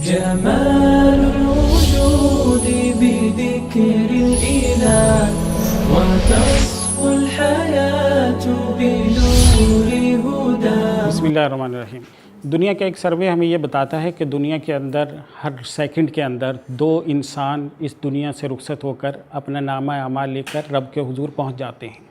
جمال الوجود بذكر الإله وتصفو الحياة بنور هدى. بسم اللہ الرحمن الرحیم. دنیا کا ایک سروے ہمیں یہ بتاتا ہے کہ دنیا کے اندر ہر سیکنڈ کے اندر 2 انسان اس دنیا سے رخصت ہو کر اپنا نامہ اعمال لے کر رب کے حضور پہنچ جاتے ہیں.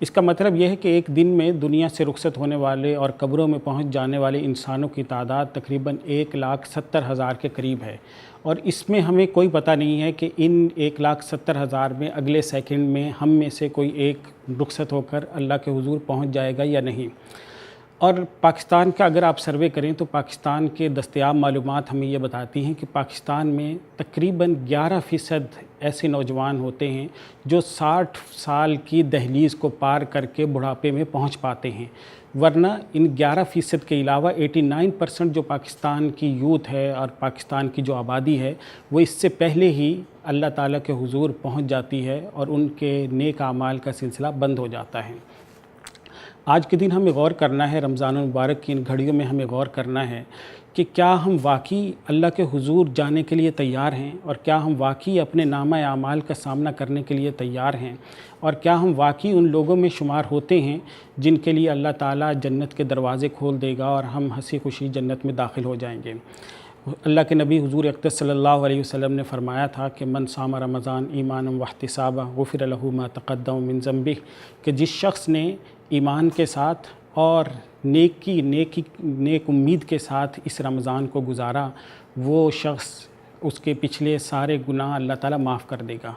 اس کا مطلب یہ ہے کہ ایک دن میں دنیا سے رخصت ہونے والے اور قبروں میں پہنچ جانے والے انسانوں کی تعداد تقریباً 1,70,000 کے قریب ہے، اور اس میں ہمیں کوئی پتہ نہیں ہے کہ ان 1,70,000 میں اگلے سیکنڈ میں ہم میں سے کوئی ایک رخصت ہو کر اللہ کے حضور پہنچ جائے گا یا نہیں. اور پاکستان کا اگر آپ سروے کریں تو پاکستان کے دستیاب معلومات ہمیں یہ بتاتی ہیں کہ پاکستان میں تقریباً 11% ایسے نوجوان ہوتے ہیں جو 60 سال کی دہلیز کو پار کر کے بڑھاپے میں پہنچ پاتے ہیں، ورنہ ان 11% کے علاوہ 89% جو پاکستان کی یوتھ ہے اور پاکستان کی جو آبادی ہے وہ اس سے پہلے ہی اللہ تعالیٰ کے حضور پہنچ جاتی ہے اور ان کے نیک اعمال کا سلسلہ بند ہو جاتا ہے. آج کے دن ہمیں غور کرنا ہے، رمضان المبارک کی ان گھڑیوں میں ہمیں غور کرنا ہے کہ کیا ہم واقعی اللہ کے حضور جانے کے لیے تیار ہیں، اور کیا ہم واقعی اپنے نامہ اعمال کا سامنا کرنے کے لیے تیار ہیں، اور کیا ہم واقعی ان لوگوں میں شمار ہوتے ہیں جن کے لیے اللہ تعالیٰ جنت کے دروازے کھول دے گا اور ہم ہنسی خوشی جنت میں داخل ہو جائیں گے. اللہ کے نبی حضور اقدس صلی اللہ علیہ وسلم نے فرمایا تھا کہ من صام رمضان ایمانا واحتسابا غفر له ما تقدم من ذنبہ، کہ جس شخص نے ایمان کے ساتھ اور نیک امید کے ساتھ اس رمضان کو گزارا، وہ شخص اس کے پچھلے سارے گناہ اللہ تعالیٰ معاف کر دے گا.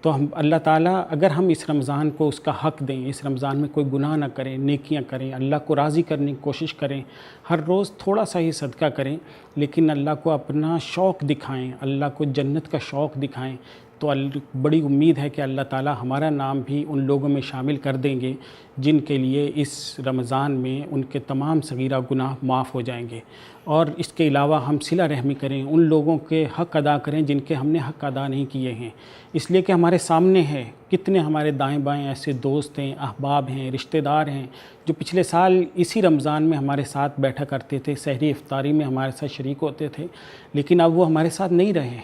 تو اللہ تعالیٰ اگر ہم اس رمضان کو اس کا حق دیں، اس رمضان میں کوئی گناہ نہ کریں، نیکیاں کریں، اللہ کو راضی کرنے کی کوشش کریں، ہر روز تھوڑا سا ہی صدقہ کریں، لیکن اللہ کو اپنا شوق دکھائیں، اللہ کو جنت کا شوق دکھائیں، تو بڑی امید ہے کہ اللہ تعالیٰ ہمارا نام بھی ان لوگوں میں شامل کر دیں گے جن کے لیے اس رمضان میں ان کے تمام صغیرہ گناہ معاف ہو جائیں گے. اور اس کے علاوہ ہم صلہ رحمی کریں، ان لوگوں کے حق ادا کریں جن کے ہم نے حق ادا نہیں کیے ہیں، اس لیے کہ ہمارے سامنے ہے کتنے ہمارے دائیں بائیں ایسے دوست ہیں، احباب ہیں، رشتہ دار ہیں جو پچھلے سال اسی رمضان میں ہمارے ساتھ بیٹھا کرتے تھے، سحری افطاری میں ہمارے ساتھ شریک ہوتے تھے، لیکن اب وہ ہمارے ساتھ نہیں رہے.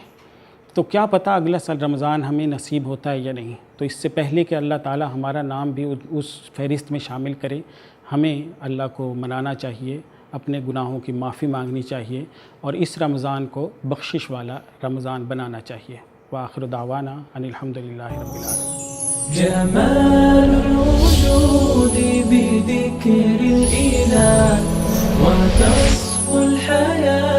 تو کیا پتہ اگلا سال رمضان ہمیں نصیب ہوتا ہے یا نہیں. تو اس سے پہلے کہ اللہ تعالیٰ ہمارا نام بھی اس فہرست میں شامل کرے، ہمیں اللہ کو منانا چاہیے، اپنے گناہوں کی معافی مانگنی چاہیے، اور اس رمضان کو بخشش والا رمضان بنانا چاہیے. وآخر دعوانا ان الحمدللہ رب العالمین. جمال الوجود بذكر الإله وتصفو الحياة